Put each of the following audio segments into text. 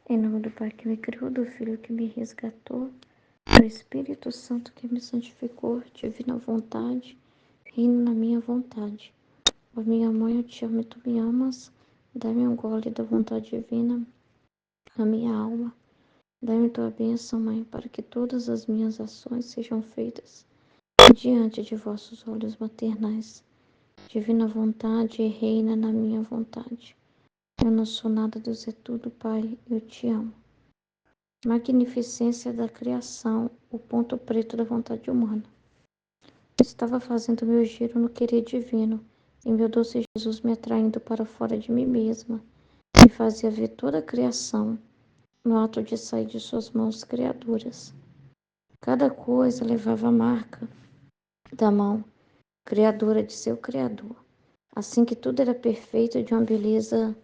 Em nome do Pai que me criou, do Filho que me resgatou, do Espírito Santo que me santificou, divina vontade, reina na minha vontade. Ó minha mãe, eu te amo e tu me amas. Dá-me um gole da vontade divina na minha alma. Dá-me tua bênção, Mãe, para que todas as minhas ações sejam feitas diante de vossos olhos maternais. Divina vontade, reina na minha vontade. Eu não sou nada, Deus é tudo, Pai, eu te amo. Magnificência da criação, o ponto preto da vontade humana. Estava fazendo meu giro no querer divino, e meu doce Jesus me atraindo para fora de mim mesma, me fazia ver toda a criação, no ato de sair de suas mãos criadoras. Cada coisa levava a marca da mão criadora de seu Criador, assim que tudo era perfeito de uma beleza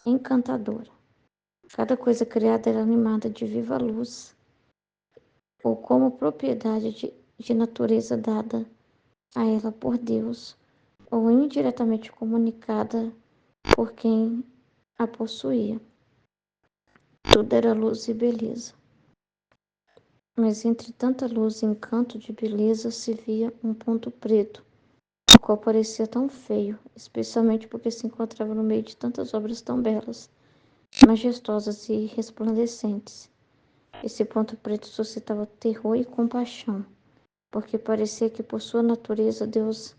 encantadora. Cada coisa criada era animada de viva luz, ou como propriedade de natureza dada a ela por Deus, ou indiretamente comunicada por quem a possuía. Tudo era luz e beleza. Mas entre tanta luz e encanto de beleza se via um ponto preto, o qual parecia tão feio, especialmente porque se encontrava no meio de tantas obras tão belas, majestosas e resplandecentes. Esse ponto preto suscitava terror e compaixão, porque parecia que por sua natureza Deus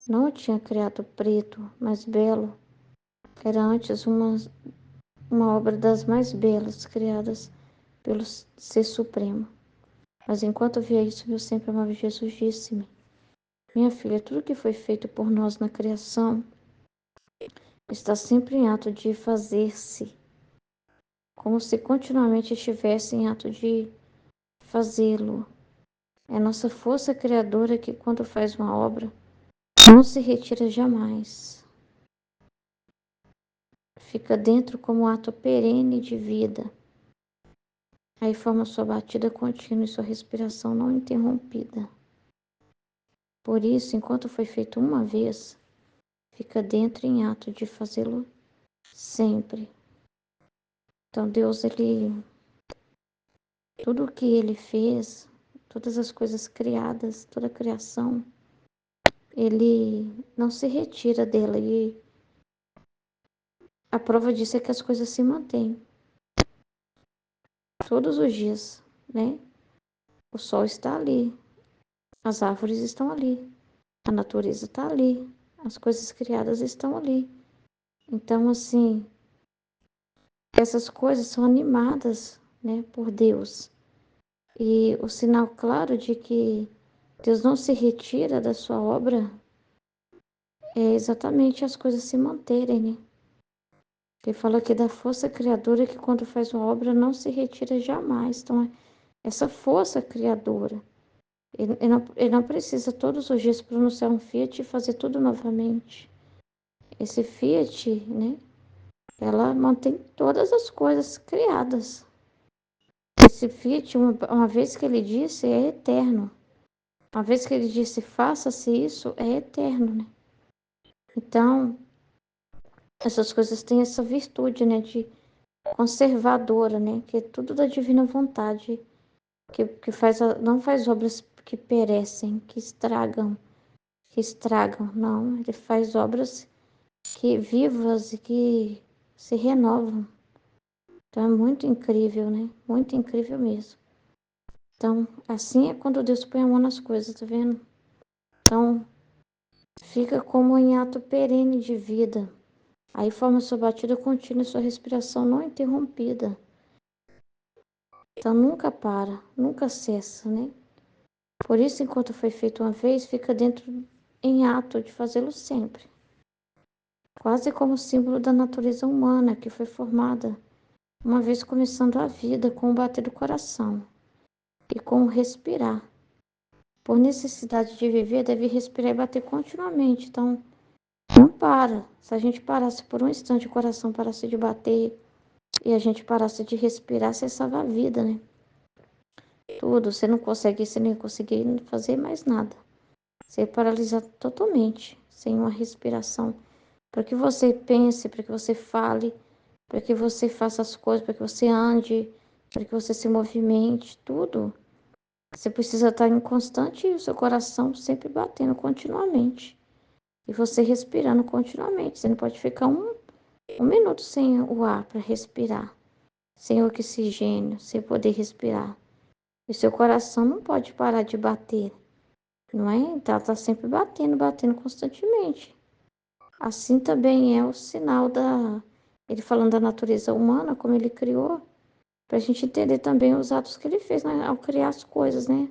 não o tinha criado preto, mas belo. Era antes uma obra das mais belas criadas pelo Ser Supremo. Mas enquanto via isso, meu sempre amável Jesus disse-me: Minha filha, tudo que foi feito por nós na criação está sempre em ato de fazer-se, como se continuamente estivesse em ato de fazê-lo. É nossa força criadora que, quando faz uma obra, não se retira jamais. Fica dentro como ato perene de vida. Aí forma sua batida contínua e sua respiração não interrompida. Por isso, enquanto foi feito uma vez, fica dentro em ato de fazê-lo sempre. Então Deus, tudo o que Ele fez, todas as coisas criadas, toda a criação, Ele não se retira dela. E a prova disso é que as coisas se mantêm todos os dias, né? O sol está ali, as árvores estão ali, a natureza está ali, as coisas criadas estão ali. Então, assim, essas coisas são animadas, né, por Deus. E o sinal claro de que Deus não se retira da sua obra é exatamente as coisas se manterem, né? Ele fala aqui da força criadora que quando faz uma obra não se retira jamais. Então, essa força criadora, ele não precisa todos os dias pronunciar um fiat e fazer tudo novamente. Esse fiat, né, ela mantém todas as coisas criadas. Esse fiat, uma vez que ele disse, é eterno. Uma vez que ele disse, faça-se isso, é eterno, né? Então, essas coisas têm essa virtude, né, de conservadora, né, que é tudo da divina vontade, que não faz obras que perecem, que estragam, não. Ele faz obras que vivas e que se renovam. Então, é muito incrível, né? Muito incrível mesmo. Então, assim é quando Deus põe a mão nas coisas, tá vendo? Então, fica como em ato perene de vida. Aí forma sua batida contínua e sua respiração não interrompida. Então, nunca para, nunca cessa, né? Por isso, enquanto foi feito uma vez, fica dentro em ato de fazê-lo sempre. Quase como símbolo da natureza humana que foi formada, uma vez começando a vida com o bater do coração e com o respirar. Por necessidade de viver, deve respirar e bater continuamente. Então, não para. Se a gente parasse por um instante, o coração parasse de bater e a gente parasse de respirar, cessava a vida, né? Tudo. Você não consegue, você nem conseguir fazer mais nada. Você é paralisado totalmente, sem uma respiração. Para que você pense, para que você fale, para que você faça as coisas, para que você ande, para que você se movimente, tudo. Você precisa estar em constante, o seu coração sempre batendo continuamente. E você respirando continuamente. Você não pode ficar um minuto sem o ar para respirar, sem oxigênio, sem poder respirar. E seu coração não pode parar de bater, não é? Então, tá sempre batendo, batendo constantemente. Assim também é o sinal ele falando da natureza humana, como ele criou, para a gente entender também os atos que ele fez, né, ao criar as coisas, né?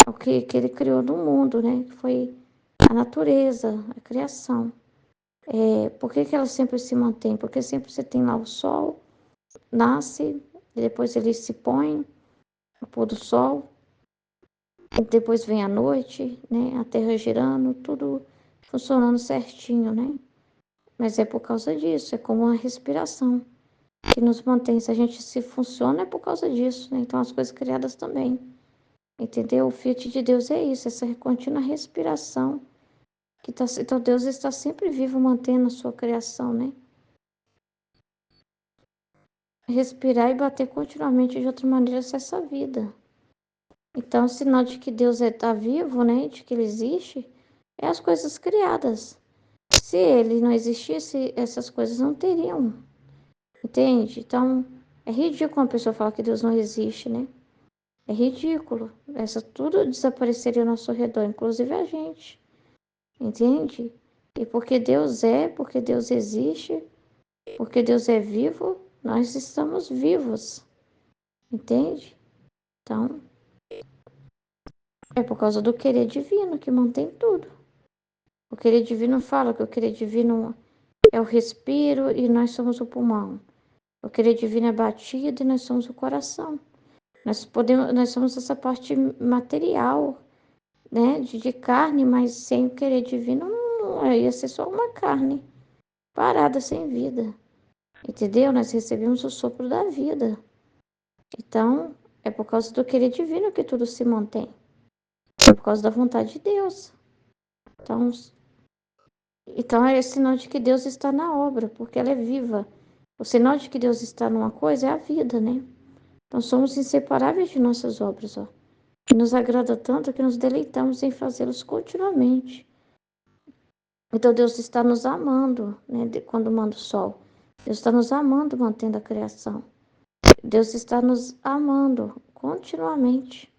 Ao que ele criou no mundo, né? Que foi a natureza, a criação. Por que que ela sempre se mantém? Porque sempre você tem lá o sol, nasce, e depois ele se põe, o pôr do sol, e depois vem a noite, né? A terra girando, tudo funcionando certinho, né? Mas é por causa disso, é como uma respiração que nos mantém. Se a gente se funciona, é por causa disso, né? Então as coisas criadas também, entendeu? O Fiat de Deus é isso, essa contínua respiração. Então Deus está sempre vivo, mantendo a sua criação, né? Respirar e bater continuamente de outra maneira é essa vida. Então, o sinal de que Deus está vivo, né? De que Ele existe, é as coisas criadas. Se Ele não existisse, essas coisas não teriam. Entende? Então, é ridículo uma pessoa falar que Deus não existe, né? É ridículo. Tudo desapareceria ao nosso redor, inclusive a gente. Entende? E porque Deus existe, porque Deus é vivo, nós estamos vivos. Entende? Então, é por causa do querer divino que mantém tudo. O querer divino fala que o querer divino é o respiro e nós somos o pulmão. O querer divino é batido e nós somos o coração. Nós somos essa parte material, né, de carne, mas sem o querer divino não ia ser só uma carne parada sem vida. Entendeu? Nós recebemos o sopro da vida. Então, é por causa do querer divino que tudo se mantém. É por causa da vontade de Deus. Então, então é sinal de que Deus está na obra, porque ela é viva. O sinal de que Deus está numa coisa é a vida, né? Então somos inseparáveis de nossas obras, ó. E nos agrada tanto que nos deleitamos em fazê-los continuamente. Então Deus está nos amando, né? Quando manda o sol. Deus está nos amando, mantendo a criação. Deus está nos amando continuamente.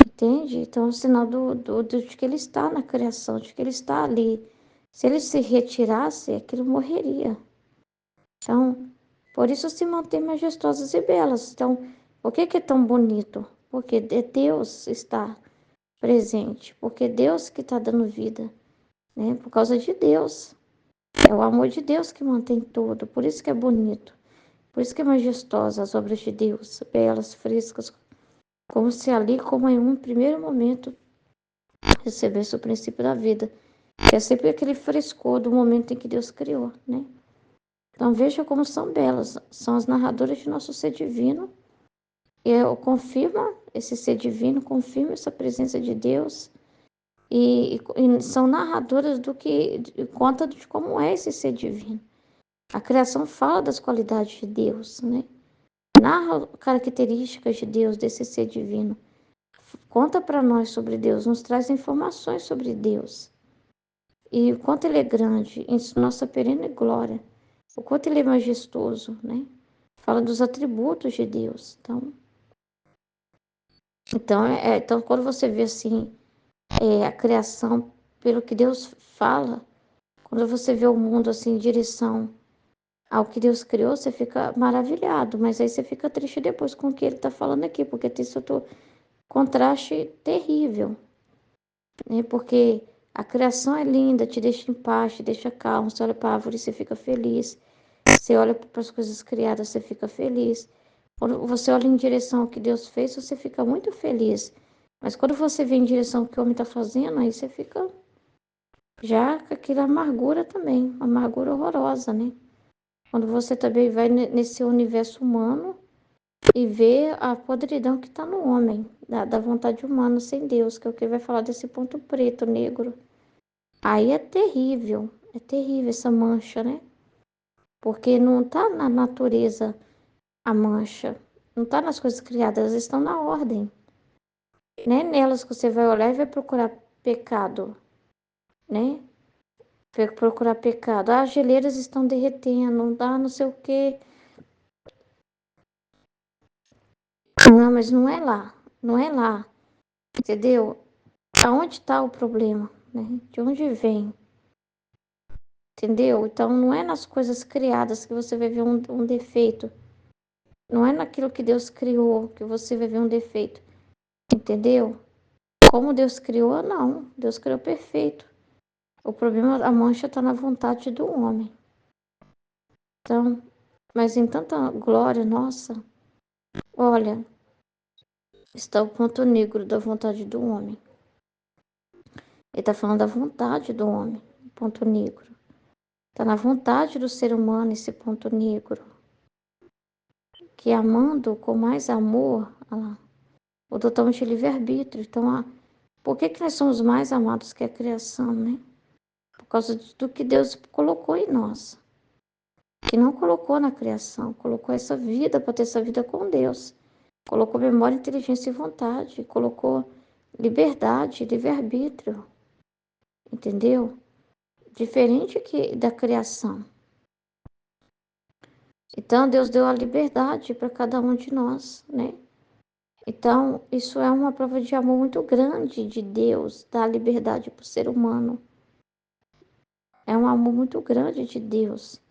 Entende? Então é um sinal de que Ele está na criação, de que Ele está ali. Se Ele se retirasse, aquilo morreria. Então, por isso se mantém majestosas e belas. Então, por que que é tão bonito? Porque Deus está presente, porque Deus que está dando vida, né? Por causa de Deus. É o amor de Deus que mantém tudo. Por isso que é bonito. Por isso que é majestosa as obras de Deus, belas, frescas, como se ali, como em um primeiro momento, recebesse o princípio da vida. Que é sempre aquele frescor do momento em que Deus criou, né? Então veja como são belas. São as narradoras de nosso ser divino. Confirma esse ser divino, confirma essa presença de Deus. E são narradoras conta de como é esse ser divino. A criação fala das qualidades de Deus, né? Narra características de Deus, desse ser divino. Conta para nós sobre Deus, nos traz informações sobre Deus. E o quanto ele é grande, em nossa perene glória. O quanto ele é majestoso, né? Fala dos atributos de Deus. Então quando você vê assim, a criação, pelo que Deus fala, quando você vê o mundo assim em direção ao que Deus criou, você fica maravilhado, mas aí você fica triste depois com o que ele está falando aqui, porque tem esse outro contraste terrível, né? Porque a criação é linda, te deixa em paz, te deixa calmo, você olha para a árvore e você fica feliz, você olha para as coisas criadas, você fica feliz. Quando você olha em direção ao que Deus fez, você fica muito feliz. Mas quando você vê em direção ao que o homem está fazendo, aí você fica já com aquela amargura também, uma amargura horrorosa, né? Quando você também vai nesse universo humano e vê a podridão que está no homem, da vontade humana sem Deus, que é o que vai falar desse ponto preto, negro. Aí é terrível essa mancha, né? Porque não está na natureza a mancha, não está nas coisas criadas, elas estão na ordem. Não é nelas que você vai olhar e vai procurar pecado, né? Vai procurar pecado. Ah, as geleiras estão derretendo, não dá, não sei o quê. Não, mas não é lá, não é lá, entendeu? Aonde está o problema, né? De onde vem, entendeu? Então não é nas coisas criadas que você vai ver um defeito. Não é naquilo que Deus criou que você vai ver um defeito, entendeu? Como Deus criou, não. Deus criou perfeito. O problema, a mancha está na vontade do homem. Então, mas em tanta glória nossa, olha, está o ponto negro da vontade do homem. Ele está falando da vontade do homem, ponto negro. Está na vontade do ser humano esse ponto negro. Que amando com mais amor, olha lá, o totalmente livre-arbítrio. Então, por que nós somos mais amados que a criação, né? Por causa do que Deus colocou em nós. Que não colocou na criação, colocou essa vida para ter essa vida com Deus. Colocou memória, inteligência e vontade, colocou liberdade, livre-arbítrio, entendeu? Diferente que da criação. Então, Deus deu a liberdade para cada um de nós, né? Então, isso é uma prova de amor muito grande de Deus, dar liberdade para o ser humano. É um amor muito grande de Deus.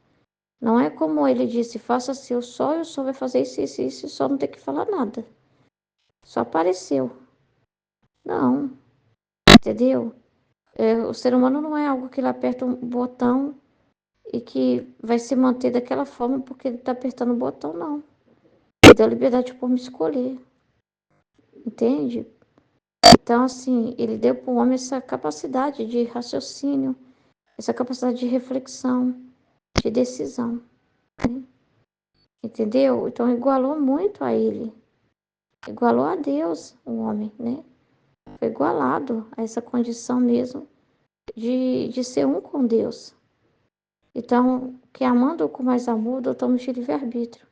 Não é como ele disse, faça seu só e o sol vai fazer isso, e só não tem que falar nada. Só apareceu. Não, entendeu? O ser humano não é algo que ele aperta um botão e que vai se manter daquela forma porque ele está apertando o botão, não. Ele deu liberdade para me escolher, entende? Então, assim, ele deu para o homem essa capacidade de raciocínio, essa capacidade de reflexão, de decisão, né? Entendeu? Então, igualou muito a ele. Igualou a Deus, o homem, né? Foi igualado a essa condição mesmo de ser um com Deus. Então, que amando com mais amor, adotamos de livre-arbítrio.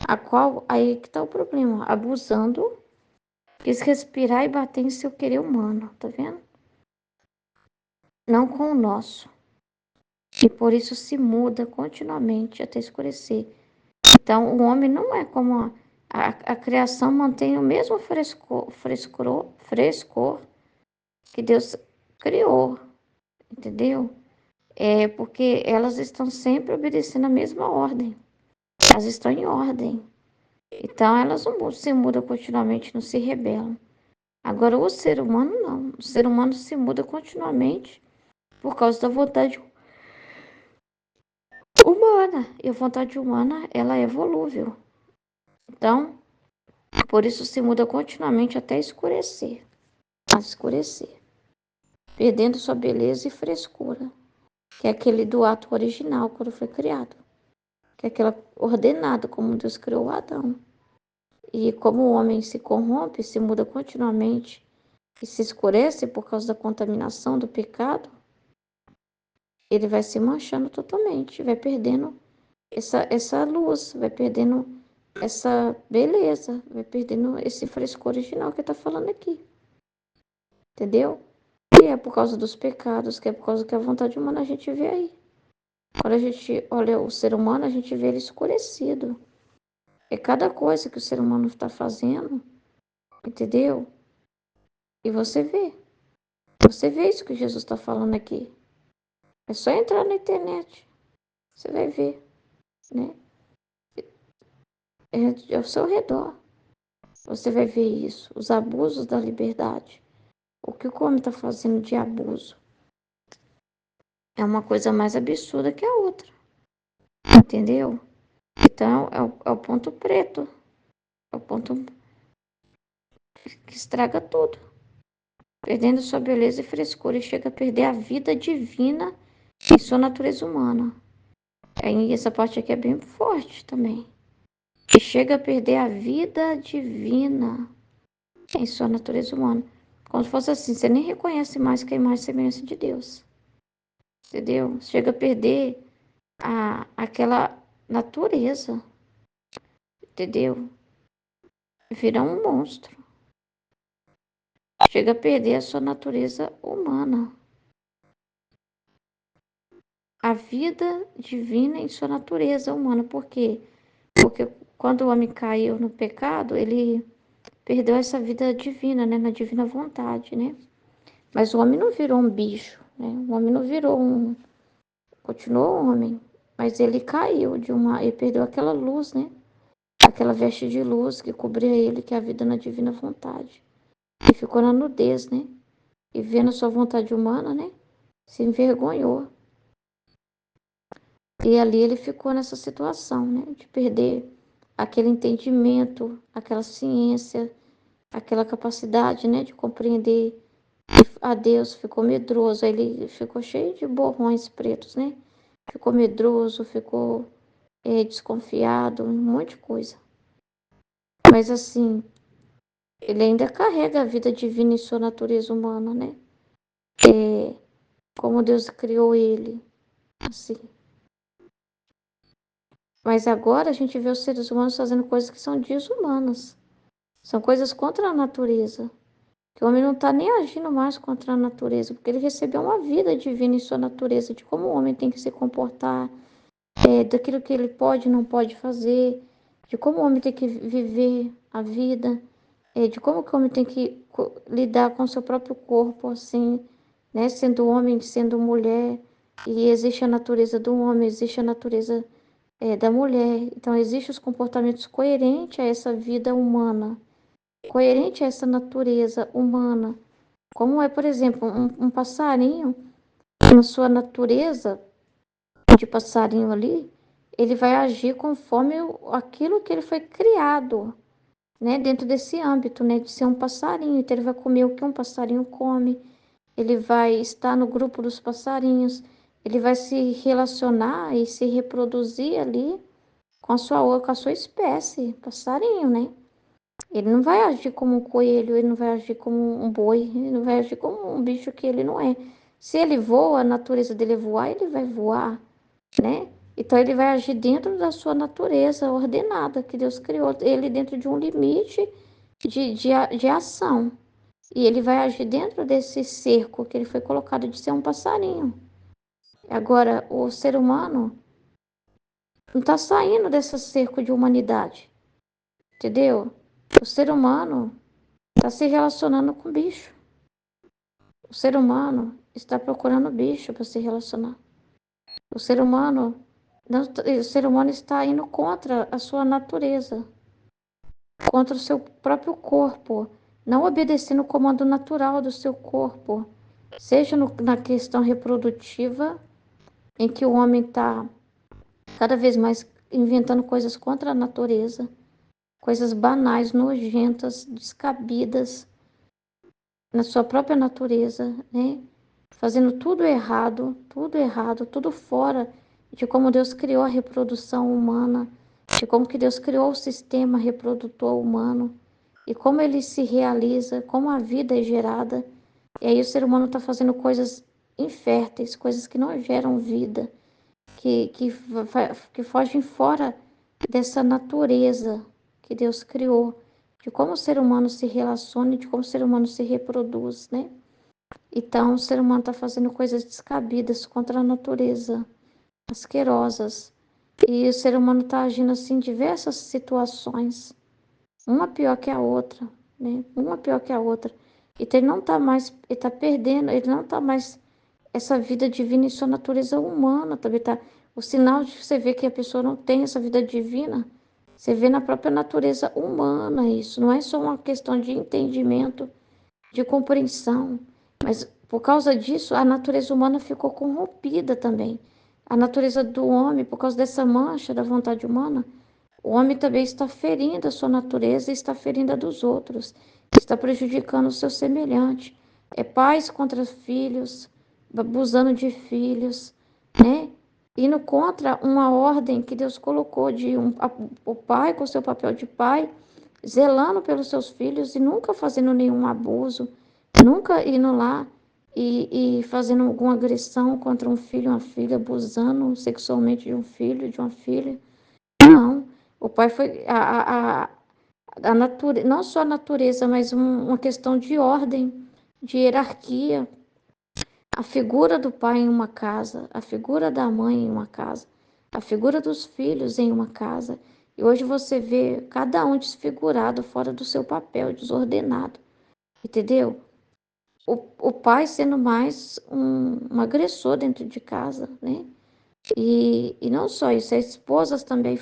A qual, aí que está o problema, abusando, quis respirar e bater em seu querer humano, tá vendo? Não com o nosso. E por isso se muda continuamente até escurecer. Então, o homem não é como a criação mantém o mesmo frescor que Deus criou, entendeu? É porque elas estão sempre obedecendo a mesma ordem. Elas estão em ordem. Então, elas não se mudam continuamente, não se rebelam. Agora, o ser humano não. O ser humano se muda continuamente por causa da vontade humana. E a vontade humana, ela é volúvel. Então, por isso se muda continuamente até escurecer. A escurecer. Perdendo sua beleza e frescura. Que é aquele do ato original, quando foi criado. Que é aquela ordenada, como Deus criou Adão. E como o homem se corrompe, se muda continuamente e se escurece por causa da contaminação do pecado, ele vai se manchando totalmente, vai perdendo essa luz, vai perdendo essa beleza, vai perdendo esse frescor original que está falando aqui. Entendeu? E é por causa dos pecados, que é por causa que a vontade humana a gente vê aí. Quando a gente olha o ser humano, a gente vê ele escurecido. É cada coisa que o ser humano está fazendo, entendeu? E você vê. Você vê isso que Jesus está falando aqui. É só entrar na internet. Você vai ver, né? É ao seu redor. Você vai ver isso. Os abusos da liberdade. O que o homem está fazendo de abuso é uma coisa mais absurda que a outra. Entendeu? Então, é o ponto preto. É o ponto que estraga tudo. Perdendo sua beleza e frescura e chega a perder a vida divina em sua natureza humana. Aí, essa parte aqui é bem forte também. E chega a perder a vida divina em sua natureza humana. Como se fosse assim, você nem reconhece mais que a imagem e semelhança de Deus. Entendeu? Chega a perder aquela natureza, entendeu? Vira um monstro. Chega a perder a sua natureza humana. A vida divina em sua natureza humana. Por quê? Porque quando o homem caiu no pecado, ele perdeu essa vida divina, né? Na divina vontade, né? Mas o homem não virou um bicho, né? O homem não virou um... Continuou homem. Mas ele caiu ele perdeu aquela luz, né? Aquela veste de luz que cobria ele, que é a vida na divina vontade. E ficou na nudez, né? E vendo a sua vontade humana, né? Se envergonhou. E ali ele ficou nessa situação, né? De perder aquele entendimento, aquela ciência, aquela capacidade, né? De compreender a Deus. Ficou medroso. Aí ele ficou cheio de borrões pretos, né? Ficou medroso, ficou desconfiado, um monte de coisa. Mas assim, ele ainda carrega a vida divina em sua natureza humana, né? Como Deus criou ele, assim. Mas agora a gente vê os seres humanos fazendo coisas que são desumanas. São coisas contra a natureza. Que o homem não está nem agindo mais contra a natureza, porque ele recebeu uma vida divina em sua natureza, de como o homem tem que se comportar, daquilo que ele pode e não pode fazer, de como o homem tem que viver a vida, de como que o homem tem que lidar com o seu próprio corpo, assim, né? Sendo homem, sendo mulher. E existe a natureza do homem, existe a natureza da mulher. Então, existem os comportamentos coerentes a essa vida humana, coerente a essa natureza humana. Como é, por exemplo, um passarinho, na sua natureza de passarinho ali, ele vai agir conforme aquilo que ele foi criado, né? Dentro desse âmbito, né? De ser um passarinho. Então, ele vai comer o que um passarinho come, ele vai estar no grupo dos passarinhos, ele vai se relacionar e se reproduzir ali com a sua espécie, passarinho, né? Ele não vai agir como um coelho, ele não vai agir como um boi, ele não vai agir como um bicho que ele não é. Se ele voa, a natureza dele é voar, ele vai voar, né? Então ele vai agir dentro da sua natureza ordenada, que Deus criou ele dentro de um limite de ação. E ele vai agir dentro desse cerco que ele foi colocado de ser um passarinho. Agora, o ser humano não está saindo desse cerco de humanidade, entendeu? O ser humano está se relacionando com bicho. O ser humano está procurando bicho para se relacionar. O ser humano, não, o ser humano está indo contra a sua natureza, contra o seu próprio corpo, não obedecendo o comando natural do seu corpo, seja na questão reprodutiva, em que o homem está cada vez mais inventando coisas contra a natureza, coisas banais, nojentas, descabidas na sua própria natureza, né? Fazendo tudo errado, tudo fora de como Deus criou a reprodução humana, de como que Deus criou o sistema reprodutor humano e como ele se realiza, como a vida é gerada. E aí o ser humano está fazendo coisas inférteis, coisas que não geram vida, que fogem fora dessa natureza que Deus criou, de como o ser humano se relaciona, de como o ser humano se reproduz, né? Então, o ser humano está fazendo coisas descabidas contra a natureza, asquerosas. E o ser humano está agindo assim em diversas situações, uma pior que a outra, né? Uma pior que a outra. Então, ele não está mais, ele está perdendo, ele não está mais essa vida divina em sua natureza humana, também tá. O sinal de você ver que a pessoa não tem essa vida divina, você vê na própria natureza humana isso. Não é só uma questão de entendimento, de compreensão, mas por causa disso a natureza humana ficou corrompida também. A natureza do homem, por causa dessa mancha da vontade humana, o homem também está ferindo a sua natureza e está ferindo a dos outros, está prejudicando o seu semelhante. É pais contra filhos, abusando de filhos, né? Indo contra uma ordem que Deus colocou de o pai com seu papel de pai, zelando pelos seus filhos e nunca fazendo nenhum abuso, nunca indo lá e fazendo alguma agressão contra um filho, uma filha, abusando sexualmente de um filho, de uma filha. Não, o pai foi a natureza, não só a natureza, mas uma questão de ordem, de hierarquia. A figura do pai em uma casa, a figura da mãe em uma casa, a figura dos filhos em uma casa. E hoje você vê cada um desfigurado, fora do seu papel, desordenado. Entendeu? O pai sendo mais um agressor dentro de casa, né? E não só isso, as esposas também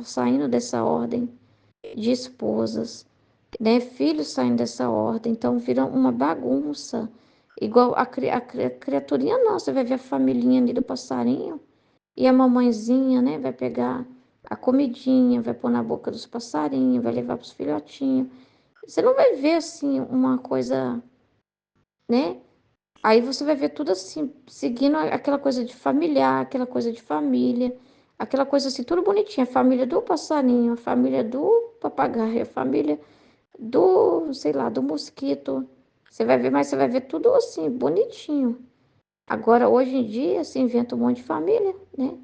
saindo dessa ordem de esposas, né? Filhos saindo dessa ordem, então vira uma bagunça. Igual a criaturinha nossa, vai ver a familhinha ali do passarinho e a mamãezinha, né? Vai pegar a comidinha, vai pôr na boca dos passarinhos, vai levar para os filhotinhos. Você não vai ver assim uma coisa, né? Aí você vai ver tudo assim, seguindo aquela coisa de familiar, aquela coisa de família, aquela coisa assim, tudo bonitinho. A família do passarinho, a família do papagaio, a família do, sei lá, do mosquito. Você vai ver, mas você vai ver tudo assim, bonitinho. Agora, hoje em dia, se inventa um monte de família, né?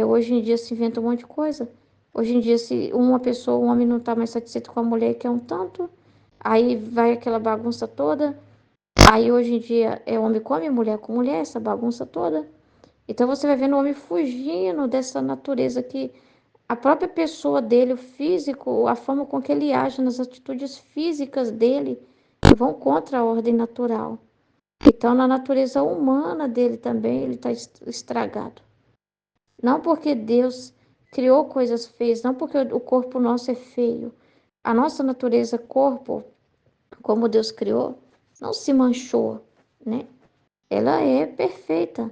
Hoje em dia se inventa um monte de coisa. Hoje em dia, se uma pessoa, um homem não está mais satisfeito com a mulher que é um tanto, aí vai aquela bagunça toda. Aí hoje em dia é homem come mulher com mulher, essa bagunça toda. Então você vai vendo o homem fugindo dessa natureza que a própria pessoa dele, o físico, a forma com que ele age nas atitudes físicas dele, vão contra a ordem natural. Então na natureza humana dele também ele está estragado. Não porque Deus criou coisas feias, não porque o corpo nosso é feio. A nossa natureza, corpo, como Deus criou, não se manchou, né? Ela é perfeita.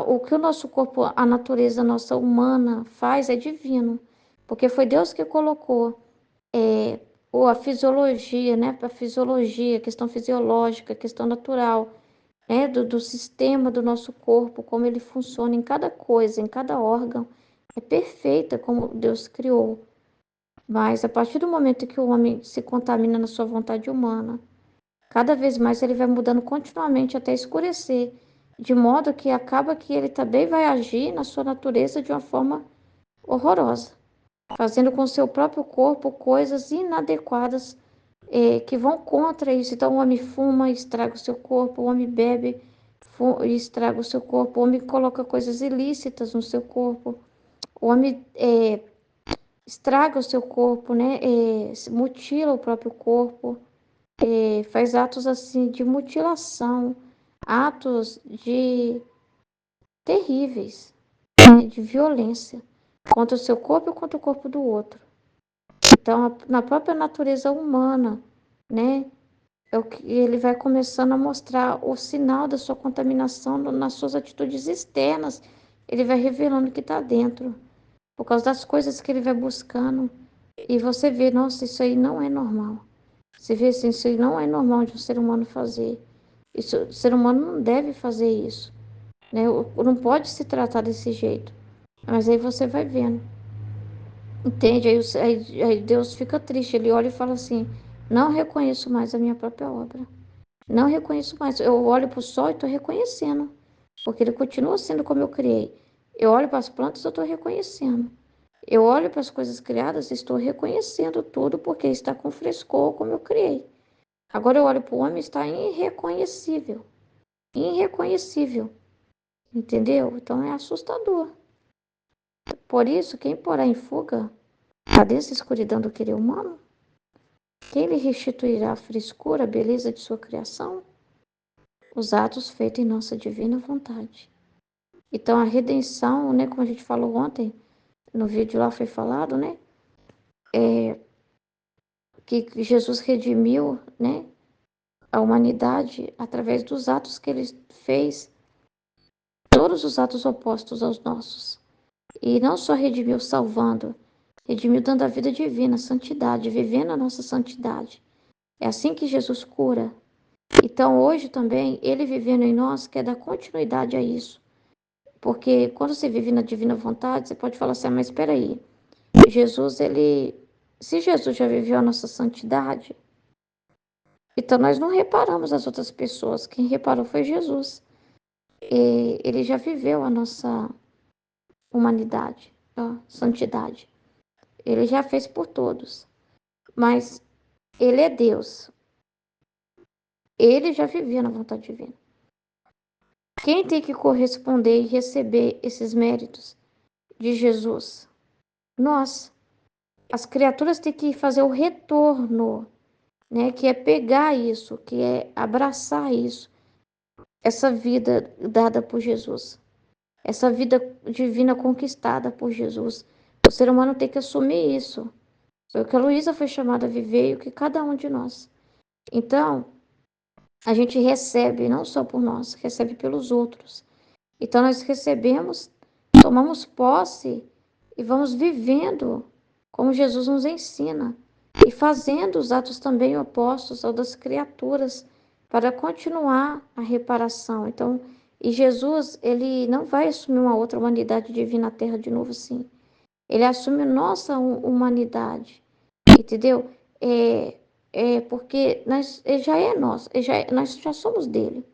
O que o nosso corpo, a natureza nossa humana faz é divino, porque foi Deus que colocou ou a fisiologia, né? A fisiologia, questão fisiológica, questão natural, né? Do sistema do nosso corpo, como ele funciona em cada coisa, em cada órgão, é perfeita como Deus criou. Mas a partir do momento que o homem se contamina na sua vontade humana, cada vez mais ele vai mudando continuamente até escurecer, de modo que acaba que ele também vai agir na sua natureza de uma forma horrorosa, fazendo com o seu próprio corpo coisas inadequadas que vão contra isso. Então o homem fuma, estraga o seu corpo, o homem bebe, estraga o seu corpo, o homem coloca coisas ilícitas no seu corpo, o homem estraga o seu corpo, né? Mutila o próprio corpo, faz atos assim de mutilação, atos de terríveis, né, de violência contra o seu corpo e contra o corpo do outro. Então, na própria natureza humana, né, é o que ele vai começando a mostrar o sinal da sua contaminação nas suas atitudes externas. Ele vai revelando o que está dentro, por causa das coisas que ele vai buscando. E você vê, nossa, isso aí não é normal. Você vê assim, isso aí não é normal de um ser humano fazer. Isso, o ser humano não deve fazer isso, né? Não pode se tratar desse jeito. Mas aí você vai vendo, entende? Aí Deus fica triste, ele olha e fala assim: não reconheço mais a minha própria obra. Não reconheço mais. Eu olho para o sol e estou reconhecendo, porque ele continua sendo como eu criei. Eu olho para as plantas e estou reconhecendo. Eu olho para as coisas criadas e estou reconhecendo tudo, porque está com frescor como eu criei. Agora eu olho para o homem e está irreconhecível. Irreconhecível. Entendeu? Então é assustador. Por isso, quem porá em fuga a dessa escuridão do querer humano? Quem lhe restituirá a frescura, a beleza de sua criação? Os atos feitos em nossa divina vontade. Então a redenção, né, como a gente falou ontem, no vídeo lá foi falado, né, que Jesus redimiu, né, a humanidade através dos atos que ele fez, todos os atos opostos aos nossos. E não só redimiu salvando, redimiu dando a vida divina, santidade, vivendo a nossa santidade. É assim que Jesus cura. Então hoje também, ele vivendo em nós quer dar continuidade a isso. Porque quando você vive na divina vontade, você pode falar assim, mas espera aí, Jesus, se Jesus já viveu a nossa santidade, Então nós não reparamos as outras pessoas, quem reparou foi Jesus. E ele já viveu a nossa humanidade, a santidade. Ele já fez por todos, mas ele é Deus. Ele já vivia na vontade divina. Quem tem que corresponder e receber esses méritos de Jesus? Nós. As criaturas têm que fazer o retorno, né? Que é pegar isso, que é abraçar isso, essa vida dada por Jesus, essa vida divina conquistada por Jesus. O ser humano tem que assumir isso. Foi o que a Luísa foi chamada a viver e o que cada um de nós. Então, a gente recebe não só por nós, recebe pelos outros. Então, nós recebemos, tomamos posse e vamos vivendo como Jesus nos ensina e fazendo os atos também opostos ao das criaturas para continuar a reparação. Então, e Jesus, ele não vai assumir uma outra humanidade divina na Terra de novo assim. Ele assume nossa humanidade, entendeu? Porque ele já é nosso, nós já somos dele.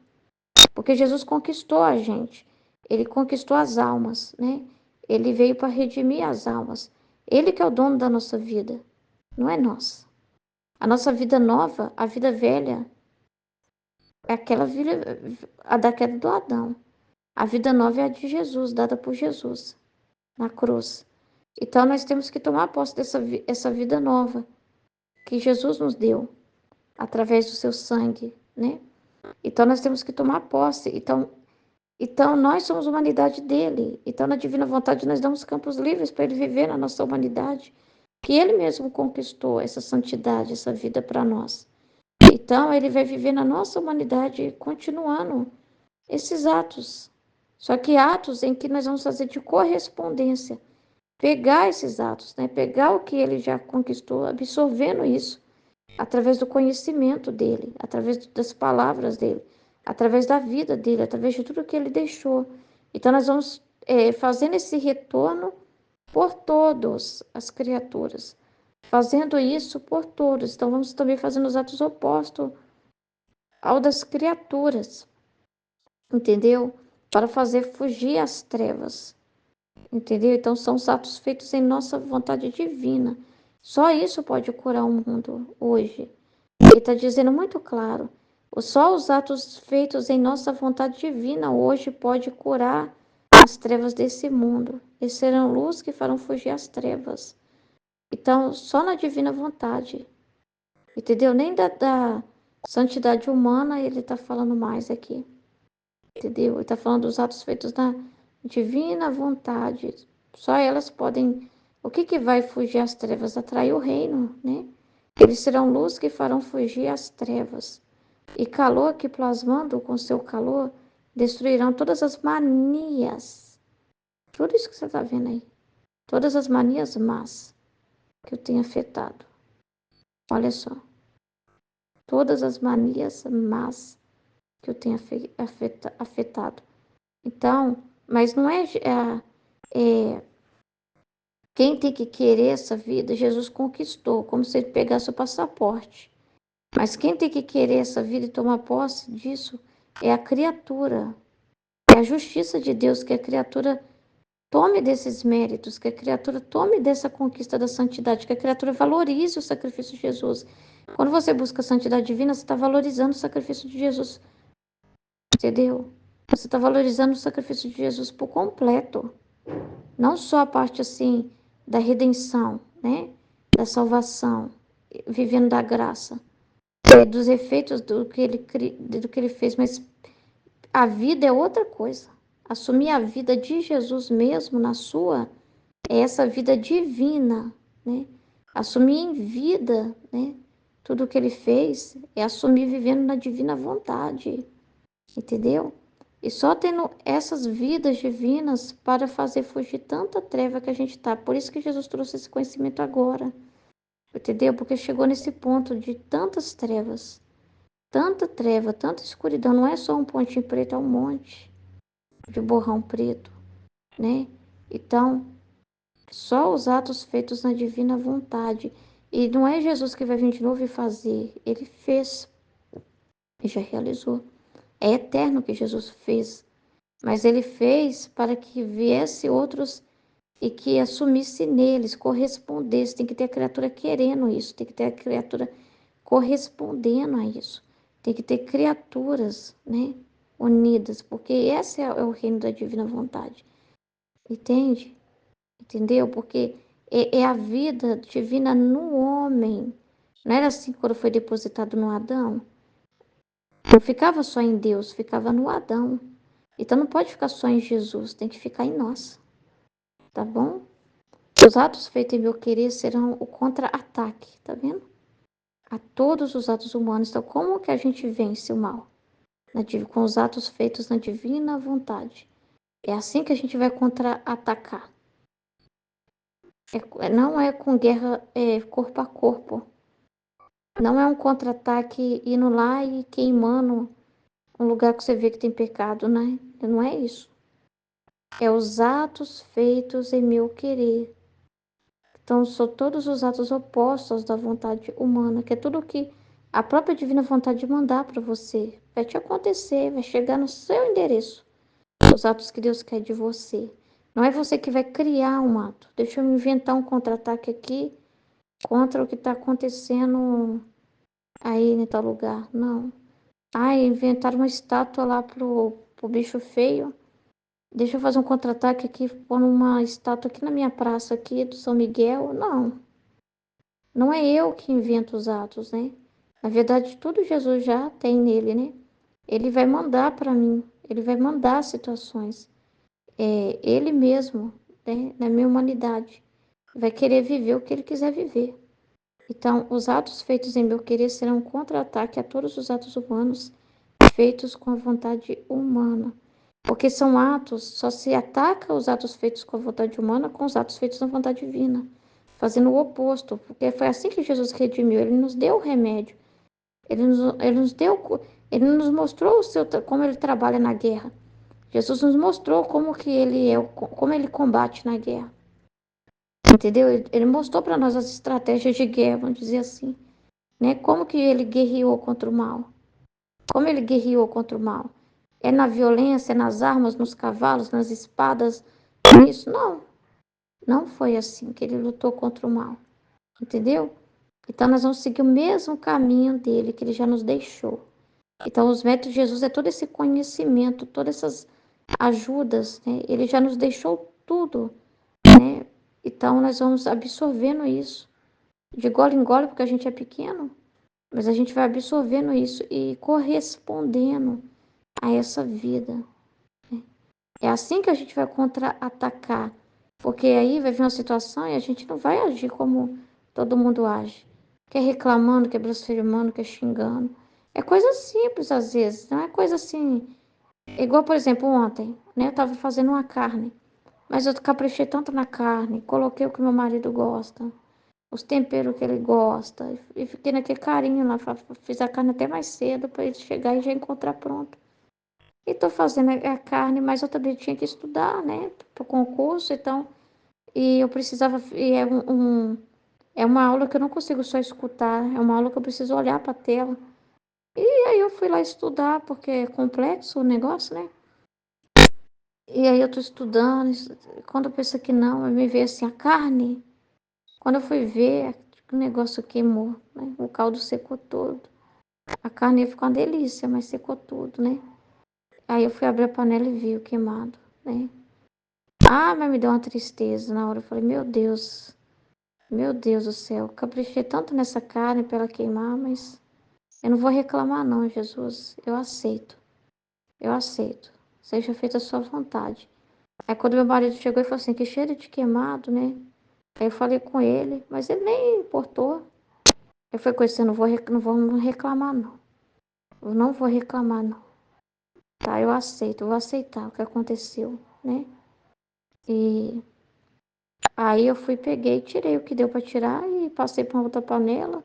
Porque Jesus conquistou a gente. Ele conquistou as almas, né? Ele veio para redimir as almas. Ele que é o dono da nossa vida, não é nós. A nossa vida nova, a vida velha, é aquela vida, a da queda do Adão. A vida nova é a de Jesus, dada por Jesus na cruz. Então nós temos que tomar posse essa vida nova que Jesus nos deu através do seu sangue, né? Então nós temos que tomar posse. Então, nós somos humanidade dele. Então, na divina vontade, nós damos campos livres para ele viver na nossa humanidade, que ele mesmo conquistou essa santidade, essa vida para nós. Então, ele vai viver na nossa humanidade, continuando esses atos. Só que atos em que nós vamos fazer de correspondência. Pegar esses atos, né? Pegar o que ele já conquistou, absorvendo isso através do conhecimento dele, através das palavras dele, através da vida dele, através de tudo que ele deixou. Então, nós vamos fazendo esse retorno por todas as criaturas, fazendo isso por todos. Então, vamos também fazendo os atos opostos ao das criaturas, entendeu? Para fazer fugir as trevas, entendeu? Então, são os atos feitos em nossa vontade divina. Só isso pode curar o mundo hoje. Ele está dizendo muito claro. Só os atos feitos em nossa vontade divina hoje pode curar as trevas desse mundo. E serão luz que farão fugir as trevas. Então, só na divina vontade. Entendeu? Nem da santidade humana ele está falando mais aqui. Entendeu? Ele está falando dos atos feitos na divina vontade. Só elas podem. O que vai fugir as trevas? Atrair o reino, né? Eles serão luz que farão fugir as trevas. E calor que, plasmando com seu calor, destruirão todas as manias. Tudo isso que você está vendo aí. Todas as manias más que eu tenho afetado. Olha só. Todas as manias más que eu tenho afetado. Então, mas não é quem tem que querer essa vida, Jesus conquistou, como se ele pegasse o passaporte. Mas quem tem que querer essa vida e tomar posse disso é a criatura. É a justiça de Deus que a criatura tome desses méritos, que a criatura tome dessa conquista da santidade, que a criatura valorize o sacrifício de Jesus. Quando você busca a santidade divina, você está valorizando o sacrifício de Jesus, entendeu? Você está valorizando o sacrifício de Jesus por completo. Não só a parte assim da redenção, né? Da salvação, vivendo da graça, dos efeitos do que ele fez, mas a vida é outra coisa. Assumir a vida de Jesus mesmo na sua é essa vida divina, né? Assumir em vida, né? Tudo o que ele fez é assumir vivendo na divina vontade, entendeu? E só tendo essas vidas divinas para fazer fugir tanta treva que a gente tá. Por isso que Jesus trouxe esse conhecimento agora, entendeu? Porque chegou nesse ponto de tantas trevas, tanta treva, tanta escuridão. Não é só um pontinho preto, é um monte de borrão preto, né? Então, só os atos feitos na divina vontade. E não é Jesus que vai vir de novo e fazer. Ele fez. e já realizou. É eterno o que Jesus fez, mas ele fez para que viesse outros e que assumisse neles, correspondesse. Tem que ter a criatura querendo isso, tem que ter a criatura correspondendo a isso. Tem que ter criaturas, né, unidas, porque esse é o reino da divina vontade. Entende? Entendeu? Porque é a vida divina no homem. Não era assim quando foi depositado no Adão? Não ficava só em Deus, ficava no Adão. Então não pode ficar só em Jesus, tem que ficar em nós, tá bom? Os atos feitos em meu querer serão o contra-ataque, tá vendo? A todos os atos humanos. Então, como que a gente vence o mal? Com os atos feitos na divina vontade. É assim que a gente vai contra-atacar. Não é com guerra corpo a corpo. Não é um contra-ataque indo lá e queimando um lugar que você vê que tem pecado, né? Não é isso. É os atos feitos em meu querer. Então, são todos os atos opostos da vontade humana, que é tudo que a própria divina vontade mandar para você. Vai te acontecer, vai chegar no seu endereço. Os atos que Deus quer de você. Não é você que vai criar um ato. Deixa eu inventar um contra-ataque aqui contra o que está acontecendo aí em tal lugar. Não. Ah, inventaram uma estátua lá pro bicho feio. Deixa eu fazer um contra-ataque aqui, pôr uma estátua aqui na minha praça aqui do São Miguel. Não. Não é eu que invento os atos, né? Na verdade, tudo Jesus já tem nele, né? Ele vai mandar para mim. Ele vai mandar situações. É ele mesmo, né? Na minha humanidade. Vai querer viver o que ele quiser viver. Então, os atos feitos em meu querer serão um contra-ataque a todos os atos humanos feitos com a vontade humana. Porque são atos, só se ataca os atos feitos com a vontade humana com os atos feitos na vontade divina, fazendo o oposto. Porque foi assim que Jesus redimiu, ele nos deu o remédio, ele nos mostrou como ele trabalha na guerra. Jesus nos mostrou como que ele é, como ele combate na guerra. Entendeu? Ele mostrou para nós as estratégias de guerra, vamos dizer assim, né? Como que ele guerreou contra o mal? Como ele guerreou contra o mal? É na violência, é nas armas, nos cavalos, nas espadas, nisso? Não. Não foi assim que ele lutou contra o mal. Entendeu? Então nós vamos seguir o mesmo caminho dele que ele já nos deixou. Então os métodos de Jesus é todo esse conhecimento, todas essas ajudas, né? Ele já nos deixou tudo, né? Então nós vamos absorvendo isso de gole em gole, porque a gente é pequeno, mas a gente vai absorvendo isso e correspondendo a essa vida. É assim que a gente vai contra-atacar, porque aí vai vir uma situação e a gente não vai agir como todo mundo age. Quer reclamando, quer blasfemando, quer xingando. É coisa simples às vezes, não é coisa assim. Igual, por exemplo, ontem, né? Eu tava fazendo uma carne, mas eu caprichei tanto na carne, coloquei o que meu marido gosta, os temperos que ele gosta, e fiquei naquele carinho lá, fiz a carne até mais cedo para ele chegar e já encontrar pronto. E tô fazendo a carne, mas eu também tinha que estudar, né, pro concurso, então, e eu precisava, é uma aula que eu não consigo só escutar, é uma aula que eu preciso olhar para a tela. E aí eu fui lá estudar, porque é complexo o negócio, né? E aí eu tô estudando, quando eu penso que não, eu me veio assim, a carne. Quando eu fui ver, o negócio queimou, né? O caldo secou todo. A carne ia ficar uma delícia, mas secou tudo, né? Aí eu fui abrir a panela e vi o queimado, né? Ah, mas me deu uma tristeza na hora. Eu falei, meu Deus do céu, caprichei tanto nessa carne para ela queimar, mas eu não vou reclamar não, Jesus. Eu aceito, eu aceito. Seja feita a sua vontade. Aí quando meu marido chegou e falou assim, que cheiro de queimado, né? Aí eu falei com ele, mas ele nem importou. Eu falei com ele, não vou reclamar não. Eu não vou reclamar não. Tá, eu aceito, eu vou aceitar o que aconteceu, né? E aí eu fui, peguei, tirei o que deu para tirar e passei para outra panela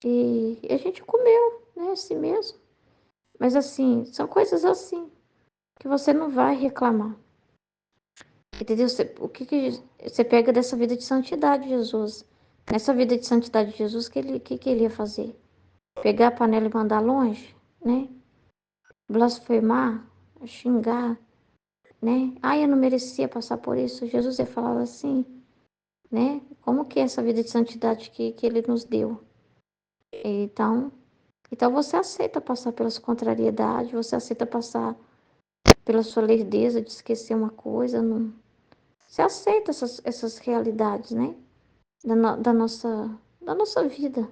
e a gente comeu, né? Assim mesmo. Mas assim, são coisas assim que você não vai reclamar. Entendeu? O que você pega dessa vida de santidade de Jesus? Nessa vida de santidade de Jesus, que ele ia fazer? Pegar a panela e mandar longe? né? Blasfemar, xingar, né? Eu não merecia passar por isso. Jesus ia falar assim, né? Como que é essa vida de santidade que ele nos deu? Então, então você aceita passar pelas contrariedades, você aceita passar pela sua lerdeza de esquecer uma coisa, não... Você aceita essas realidades, né? Da nossa vida.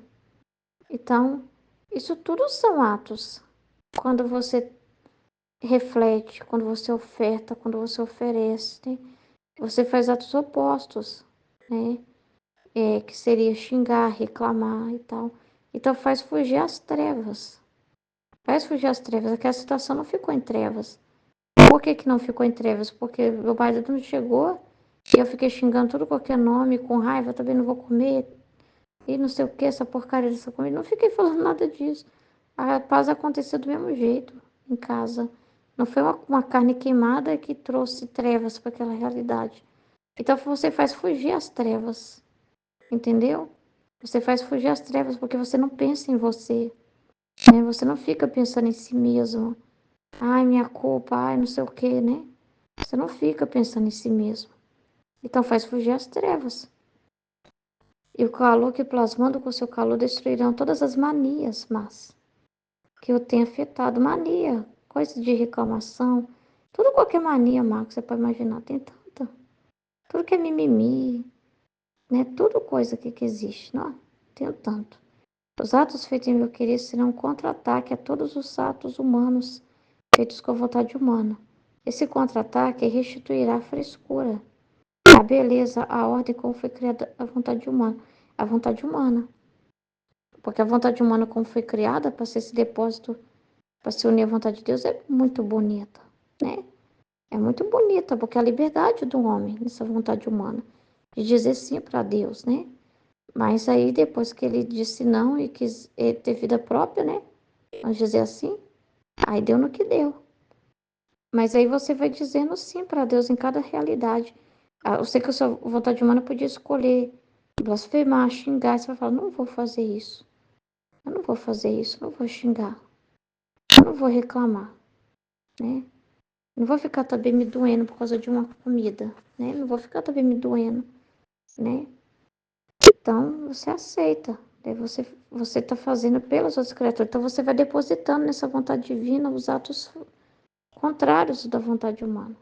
Então, isso tudo são atos. Quando você reflete, quando você oferta, quando você oferece, né? Você faz atos opostos, né? Que seria xingar, reclamar e tal. Então faz fugir as trevas. Faz fugir as trevas. Aquela situação não ficou em trevas. Por que que não ficou em trevas? Porque meu marido não chegou e eu fiquei xingando tudo qualquer nome, com raiva, também não vou comer, e não sei o que, essa porcaria dessa comida. Não fiquei falando nada disso. A paz aconteceu do mesmo jeito em casa. Não foi uma carne queimada que trouxe trevas para aquela realidade. Então você faz fugir as trevas, entendeu? Você faz fugir as trevas porque você não pensa em você, né? Você não fica pensando em si mesmo. Ai, minha culpa, ai, não sei o que, né? Você não fica pensando em si mesmo. Então faz fugir as trevas. E o calor que plasmando com seu calor destruirão todas as manias más que eu tenho afetado. Mania, coisa de reclamação, tudo qualquer mania má que você pode imaginar. Tem tanta. Tudo que é mimimi, né? Tudo coisa que existe, não? Tem tanto. Os atos feitos em meu querer serão um contra-ataque a todos os atos humanos feitos com a vontade humana. Esse contra-ataque restituirá a frescura, a beleza, a ordem como foi criada a vontade humana. A vontade humana. Porque a vontade humana, como foi criada para ser esse depósito, para se unir à vontade de Deus, é muito bonita, né? É muito bonita, porque é a liberdade do homem, nessa vontade humana, de dizer sim para Deus, né? Mas aí, depois que ele disse não e quis ter vida própria, né? Vamos dizer assim, aí deu no que deu. Mas aí você vai dizendo sim para Deus em cada realidade. Eu sei que a sua vontade humana podia escolher blasfemar, xingar, você vai falar, não vou fazer isso. Eu não vou fazer isso, não vou xingar. Eu não vou reclamar, né? Não vou ficar também me doendo por causa de uma comida, né? Não vou ficar também me doendo, né? Então, você aceita. Daí você está fazendo pelas outras criaturas. Então, você vai depositando nessa vontade divina os atos contrários da vontade humana.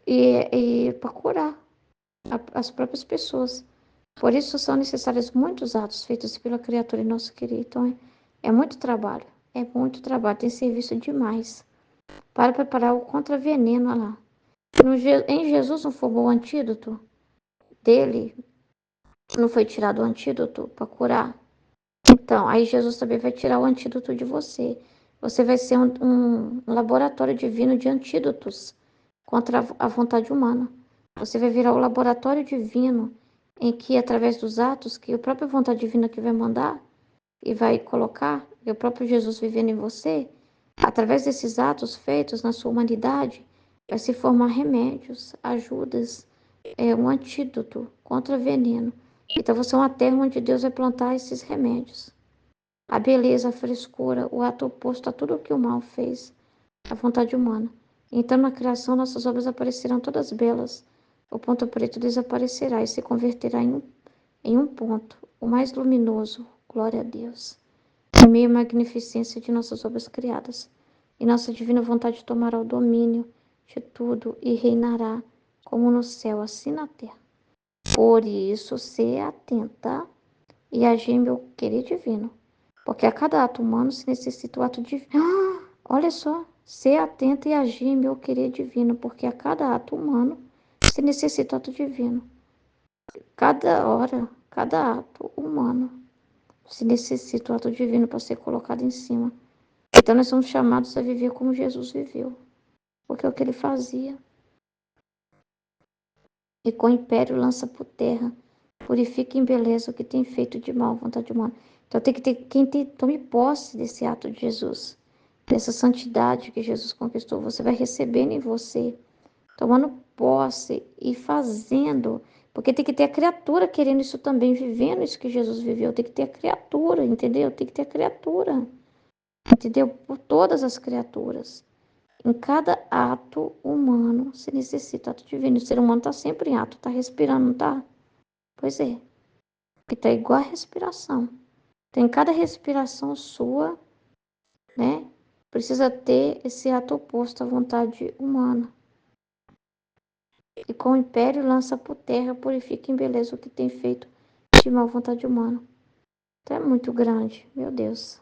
E para curar as próprias pessoas. Por isso, são necessários muitos atos feitos pela criatura em nosso querido. Então, é muito trabalho. É muito trabalho. Tem serviço demais para preparar o contraveneno lá. Em Jesus não formou o antídoto dele, não foi tirado o antídoto para curar. Então, aí Jesus também vai tirar o antídoto de você. Você vai ser um laboratório divino de antídotos contra a vontade humana. Você vai virar o laboratório divino em que, através dos atos que a própria vontade divina que vai mandar e vai colocar, e o próprio Jesus vivendo em você, através desses atos feitos na sua humanidade, vai se formar remédios, ajudas, um antídoto contra veneno. Então você é uma terra onde Deus vai plantar esses remédios. A beleza, a frescura, o ato oposto a tudo o que o mal fez, a vontade humana. Então na criação nossas obras aparecerão todas belas. O ponto preto desaparecerá e se converterá em um ponto, o mais luminoso. Glória a Deus. Em meio à magnificência de nossas obras criadas. E nossa divina vontade tomará o domínio de tudo e reinará, como no céu, assim na terra. Por isso, se atenta e agir em meu querer divino. Porque a cada ato humano se necessita o ato divino. Olha só, ser atenta e agir em meu querer divino. Porque a cada ato humano se necessita o ato divino. Cada hora, cada ato humano se necessita o ato divino para ser colocado em cima. Então nós somos chamados a viver como Jesus viveu. Porque é o que ele fazia. E com o império lança por terra, purifica em beleza o que tem feito de mal à vontade humana. Então tem que ter quem tome posse desse ato de Jesus, dessa santidade que Jesus conquistou. Você vai recebendo em você, tomando posse e fazendo, porque tem que ter a criatura querendo isso também, vivendo isso que Jesus viveu. Tem que ter a criatura, entendeu? Tem que ter a criatura. entendeu? Por todas as criaturas. Em cada ato humano se necessita ato divino. O ser humano está sempre em ato, está respirando, não tá? Pois é, porque tá igual a respiração. Tem cada respiração sua, né? Precisa ter esse ato oposto à vontade humana. E com o império lança por terra, purifica e embeleza o que tem feito de má vontade humana. Então é muito grande, meu Deus.